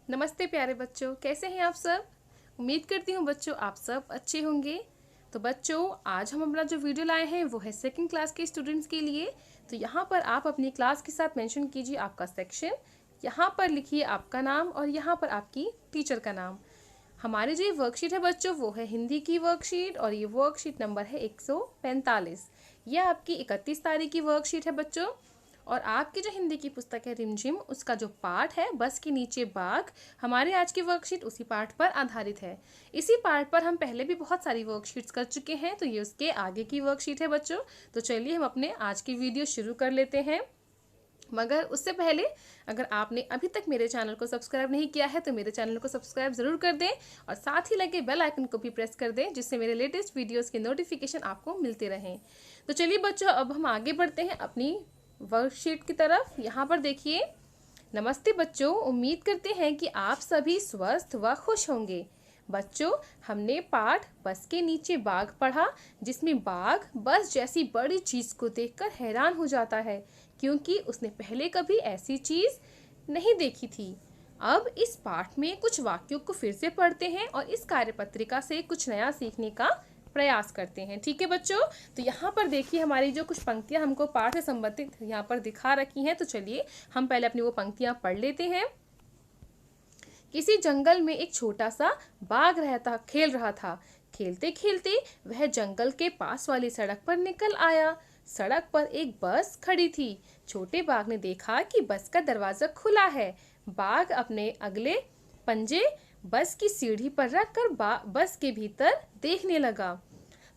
नमस्ते प्यारे बच्चों, कैसे हैं आप सब। उम्मीद करती हूँ बच्चों आप सब अच्छे होंगे। तो बच्चों आज हम अपना जो वीडियो लाए हैं वो है सेकंड क्लास के स्टूडेंट्स के लिए। तो यहाँ पर आप अपनी क्लास के साथ मेंशन कीजिए आपका सेक्शन, यहाँ पर लिखिए आपका नाम और यहाँ पर आपकी टीचर का नाम। हमारी जो ये वर्कशीट है बच्चों वो है हिंदी की वर्कशीट और ये वर्कशीट नंबर है 145। ये आपकी 31 तारीख की वर्कशीट है बच्चों। और आपकी जो हिंदी की पुस्तक है रिमझिम, उसका जो पाठ है बस के नीचे बाघ, हमारे आज की वर्कशीट उसी पाठ पर आधारित है। इसी पाठ पर हम पहले भी बहुत सारी वर्कशीट्स कर चुके हैं, तो ये उसके आगे की वर्कशीट है बच्चों। तो चलिए हम अपने आज की वीडियो शुरू कर लेते हैं। मगर उससे पहले अगर आपने अभी तक मेरे चैनल को सब्सक्राइब नहीं किया है तो मेरे चैनल को सब्सक्राइब ज़रूर कर दें और साथ ही लगे बेल आइकन को भी प्रेस कर दें, जिससे मेरे लेटेस्ट वीडियोस के नोटिफिकेशन आपको मिलते रहें। तो चलिए बच्चों अब हम आगे बढ़ते हैं अपनी वर्कशीट की तरफ। यहाँ पर देखिए, नमस्ते बच्चों, उम्मीद करते हैं कि आप सभी स्वस्थ व खुश होंगे। बच्चों हमने पाठ बस के नीचे बाघ पढ़ा, जिसमें बाघ बस जैसी बड़ी चीज को देखकर हैरान हो जाता है, क्योंकि उसने पहले कभी ऐसी चीज नहीं देखी थी। अब इस पाठ में कुछ वाक्यों को फिर से पढ़ते हैं और इस कार्यपत्रिका से कुछ नया सीखने का प्रयास करते हैं। ठीक है बच्चों, तो यहाँ पर देखिए हमारी जो कुछ पंक्तियां हमको पाठ से संबंधित यहाँ पर दिखा रखी हैं। तो चलिए हम पहले अपनी वो पंक्तियां पढ़ लेते हैं। किसी जंगल में एक छोटा सा बाघ खेल रहा था। खेलते खेलते वह जंगल के पास वाली सड़क पर निकल आया। सड़क पर एक बस खड़ी थी। छोटे बाघ ने देखा कि बस का दरवाजा खुला है। बाघ अपने अगले पंजे बस की सीढ़ी पर रखकर बस के भीतर देखने लगा।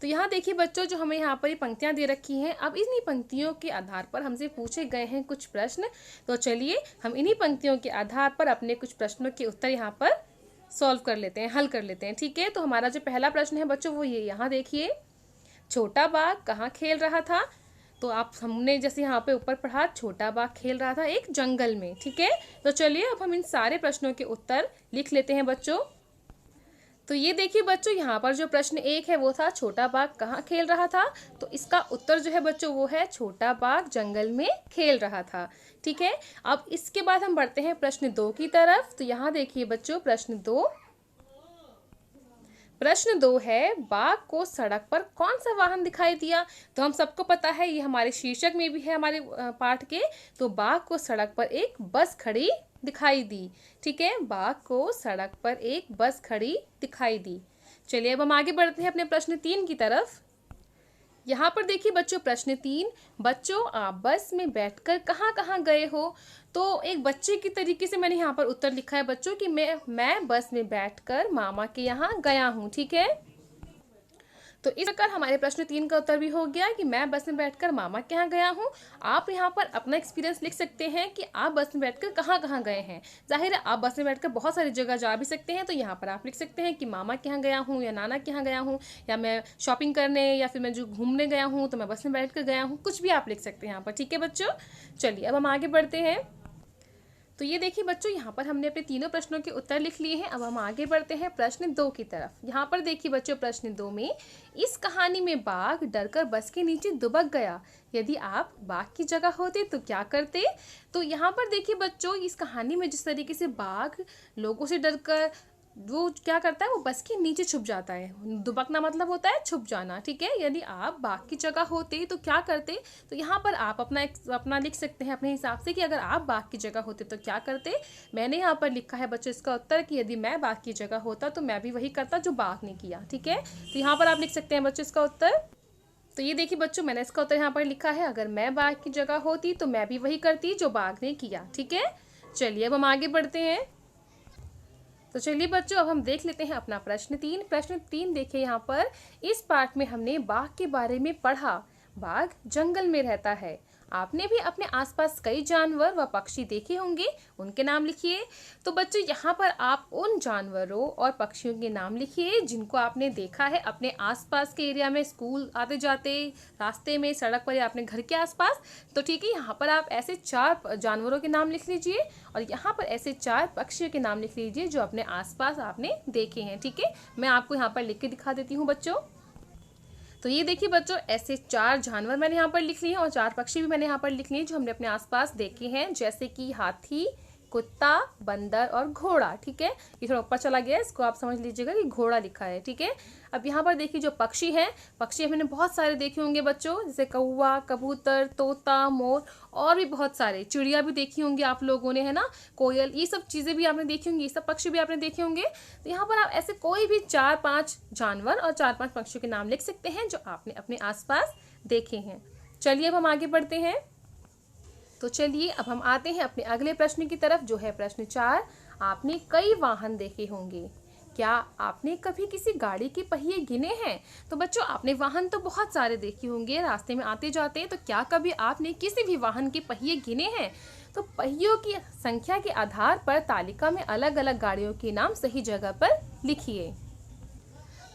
तो यहाँ देखिए बच्चों, जो हमें यहाँ पर ये पंक्तियाँ दे रखी हैं, अब इन्हीं पंक्तियों के आधार पर हमसे पूछे गए हैं कुछ प्रश्न। तो चलिए हम इन्हीं पंक्तियों के आधार पर अपने कुछ प्रश्नों के उत्तर यहाँ पर सॉल्व कर लेते हैं, हल कर लेते हैं। ठीक है, तो हमारा जो पहला प्रश्न है बच्चों वो ये यहाँ देखिए, छोटा बाघ कहाँ खेल रहा था। तो आप हमने जैसे यहाँ पे ऊपर पढ़ा, छोटा बाघ खेल रहा था एक जंगल में। ठीक है, तो चलिए अब हम इन सारे प्रश्नों के उत्तर लिख लेते हैं बच्चों। तो ये देखिए बच्चों, यहाँ पर जो प्रश्न एक है वो था छोटा बाघ कहाँ खेल रहा था। तो इसका उत्तर जो है बच्चों वो है छोटा बाघ जंगल में खेल रहा था। ठीक है, अब इसके बाद हम बढ़ते हैं प्रश्न 2 की तरफ। तो यहाँ देखिए बच्चों, प्रश्न दो है, बाघ को सड़क पर कौन सा वाहन दिखाई दिया। तो हम सबको पता है, ये हमारे शीर्षक में भी है हमारे पाठ के। तो बाघ को सड़क पर एक बस खड़ी दिखाई दी। ठीक है, बाघ को सड़क पर एक बस खड़ी दिखाई दी। चलिए अब हम आगे बढ़ते हैं अपने प्रश्न 3 की तरफ। यहाँ पर देखिए बच्चों, प्रश्न 3, बच्चों आप बस में बैठकर कहाँ कहाँ गए हो। तो एक बच्चे की तरीके से मैंने यहाँ पर उत्तर लिखा है बच्चों कि मैं बस में बैठकर मामा के यहाँ गया हूँ। ठीक है, तो इस प्रकार हमारे प्रश्न 3 का उत्तर भी हो गया कि मैं बस में बैठकर मामा के यहाँ गया हूँ। आप यहाँ पर अपना एक्सपीरियंस लिख सकते हैं कि आप बस में बैठकर कहाँ कहाँ गए हैं। जाहिर है आप बस में बैठकर बहुत सारी जगह जा भी सकते हैं। तो यहाँ पर आप लिख सकते हैं कि मामा के यहाँ गया हूँ या नाना के यहाँ गया हूँ, या मैं शॉपिंग करने या फिर मैं जो घूमने गया हूँ तो मैं बस में बैठ कर गया हूँ, कुछ भी आप लिख सकते हैं यहाँ पर। ठीक है बच्चों, चलिए अब हम आगे बढ़ते हैं। तो ये देखिए बच्चों, यहाँ पर हमने अपने तीनों प्रश्नों के उत्तर लिख लिए हैं। अब हम आगे बढ़ते हैं प्रश्न 2 की तरफ। यहाँ पर देखिए बच्चों, प्रश्न 2 में, इस कहानी में बाघ डरकर बस के नीचे दुबक गया। यदि आप बाघ की जगह होते तो क्या करते। तो यहाँ पर देखिए बच्चों, इस कहानी में जिस तरीके से बाघ लोगों से डरकर वो क्या करता है, वो बस के नीचे छुप जाता है। दुबकना मतलब होता है छुप जाना। ठीक है, यदि आप बाघ की जगह होते तो क्या करते। तो यहाँ पर आप अपना लिख सकते हैं अपने हिसाब से कि अगर आप बाघ की जगह होते तो क्या करते। मैंने यहाँ पर लिखा है बच्चों इसका उत्तर कि यदि मैं बाघ की जगह होता तो मैं भी वही करता जो बाघ ने किया। ठीक है, तो यहाँ पर आप लिख सकते हैं बच्चों इसका उत्तर। तो ये देखिए बच्चों, मैंने इसका उत्तर यहाँ पर लिखा है, अगर मैं बाघ की जगह होती तो मैं भी वही करती जो बाघ ने किया। ठीक है, चलिए अब हम आगे बढ़ते हैं। तो चलिए बच्चों, अब हम देख लेते हैं अपना प्रश्न 3। प्रश्न 3 देखिए, यहाँ पर इस पाठ में हमने बाघ के बारे में पढ़ा। बाघ जंगल में रहता है। आपने भी अपने आसपास कई जानवर व पक्षी देखे होंगे, उनके नाम लिखिए। तो बच्चों यहाँ पर आप उन जानवरों और पक्षियों के नाम लिखिए जिनको आपने देखा है अपने आसपास के एरिया में, स्कूल आते जाते, रास्ते में, सड़क पर या अपने घर के आसपास। तो ठीक है, यहाँ पर आप ऐसे 4 जानवरों के नाम लिख लीजिए और यहाँ पर ऐसे 4 पक्षियों के नाम लिख लीजिए जो अपने आसपास आपने देखे हैं। ठीक है, मैं आपको यहाँ पर लिख के दिखा देती हूँ बच्चों। तो ये देखिए बच्चों, ऐसे 4 जानवर मैंने यहाँ पर लिख लिए हैं और 4 पक्षी भी मैंने यहाँ पर लिख लिए जो हमने अपने आसपास देखे हैं, जैसे कि हाथी, कुत्ता, बंदर और घोड़ा। ठीक है, ये थोड़ा ऊपर चला गया, इसको आप समझ लीजिएगा कि घोड़ा लिखा है। ठीक है, अब यहाँ पर देखिए जो पक्षी हैं, पक्षी हमने बहुत सारे देखे होंगे बच्चों, जैसे कौवा, कबूतर, तोता, मोर और भी बहुत सारे। चिड़िया भी देखी होंगी आप लोगों ने, है ना, कोयल, ये सब चीज़ें भी आपने देखी होंगी, ये सब पक्षी भी आपने देखे होंगे। तो यहाँ पर आप ऐसे कोई भी 4-5 जानवर और 4-5 पक्षियों के नाम लिख सकते हैं जो आपने अपने आसपास देखे हैं। चलिए अब हम आगे बढ़ते हैं। तो चलिए अब हम आते हैं अपने अगले प्रश्न की तरफ, जो है प्रश्न 4। आपने कई वाहन देखे होंगे, क्या आपने कभी किसी गाड़ी के पहिए गिने हैं? तो बच्चों आपने वाहन तो बहुत सारे देखे होंगे, रास्ते में आते जाते, तो क्या कभी आपने किसी भी वाहन के पहिए गिने हैं? तो पहियों की संख्या के आधार पर तालिका में अलग अलग गाड़ियों के नाम सही जगह पर लिखिए।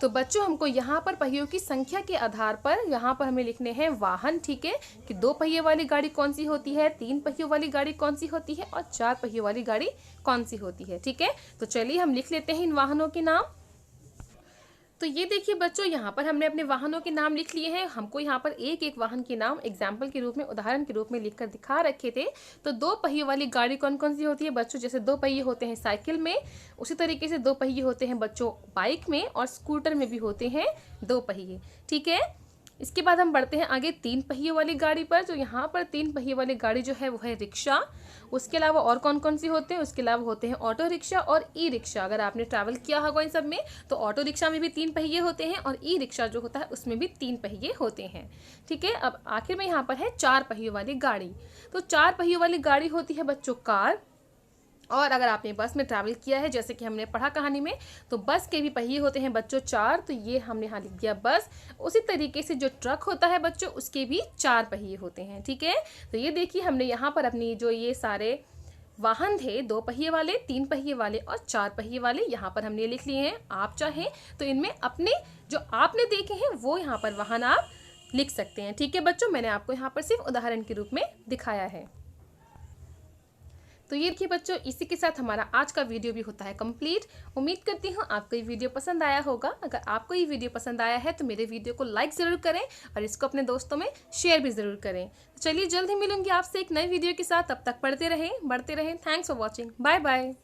तो बच्चों हमको यहाँ पर पहियों की संख्या के आधार पर यहाँ पर हमें लिखने हैं वाहन। ठीक है, कि 2 पहिए वाली गाड़ी कौन सी होती है, 3 पहियों वाली गाड़ी कौन सी होती है और 4 पहियों वाली गाड़ी कौन सी होती है। ठीक है, तो चलिए हम लिख लेते हैं इन वाहनों के नाम। तो ये देखिए बच्चों, यहाँ पर हमने अपने वाहनों के नाम लिख लिए हैं। हमको यहाँ पर एक एक वाहन के नाम एग्जाम्पल के रूप में, उदाहरण के रूप में लिखकर दिखा रखे थे। तो 2 पहियों वाली गाड़ी कौन कौन सी होती है बच्चों? जैसे 2 पहिए होते हैं साइकिल में, उसी तरीके से 2 पहिए होते हैं बच्चों बाइक में, और स्कूटर में भी होते हैं 2 पहिए। ठीक है, इसके बाद हम बढ़ते हैं आगे 3 पहियों वाली गाड़ी पर। जो यहाँ पर 3 पहिए वाली गाड़ी जो है वो है रिक्शा। उसके अलावा और कौन कौन सी होते हैं? उसके अलावा होते हैं ऑटो रिक्शा और ई रिक्शा। अगर आपने ट्रैवल किया होगा इन सब में, तो ऑटो रिक्शा में भी 3 पहिए होते हैं और ई रिक्शा जो होता है उसमें भी 3 पहिए होते हैं। ठीक है, अब आखिर में यहाँ पर है 4 पहियों वाली गाड़ी। तो 4 पहियों वाली गाड़ी होती है बच्चों कार। और अगर आपने बस में ट्रैवल किया है, जैसे कि हमने पढ़ा कहानी में, तो बस के भी पहिए होते हैं बच्चों 4। तो ये हमने यहाँ लिख दिया बस। उसी तरीके से जो ट्रक होता है बच्चों, उसके भी 4 पहिए होते हैं। ठीक है, तो ये देखिए हमने यहाँ पर अपनी जो ये सारे वाहन थे, 2 पहिए वाले, 3 पहिए वाले और 4 पहिए वाले, यहाँ पर हमने लिख लिए हैं। आप चाहें तो इनमें अपने जो आपने देखे हैं वो यहाँ पर वाहन आप लिख सकते हैं। ठीक है बच्चों, मैंने आपको यहाँ पर सिर्फ उदाहरण के रूप में दिखाया है। तो ये देखिए बच्चों, इसी के साथ हमारा आज का वीडियो भी होता है कंप्लीट। उम्मीद करती हूँ आपको ये वीडियो पसंद आया होगा। अगर आपको ये वीडियो पसंद आया है तो मेरे वीडियो को लाइक ज़रूर करें और इसको अपने दोस्तों में शेयर भी ज़रूर करें। तो चलिए जल्द ही मिलूंगी आपसे एक नई वीडियो के साथ। तब तक पढ़ते रहें, बढ़ते रहें। Thanks for watching. Bye bye.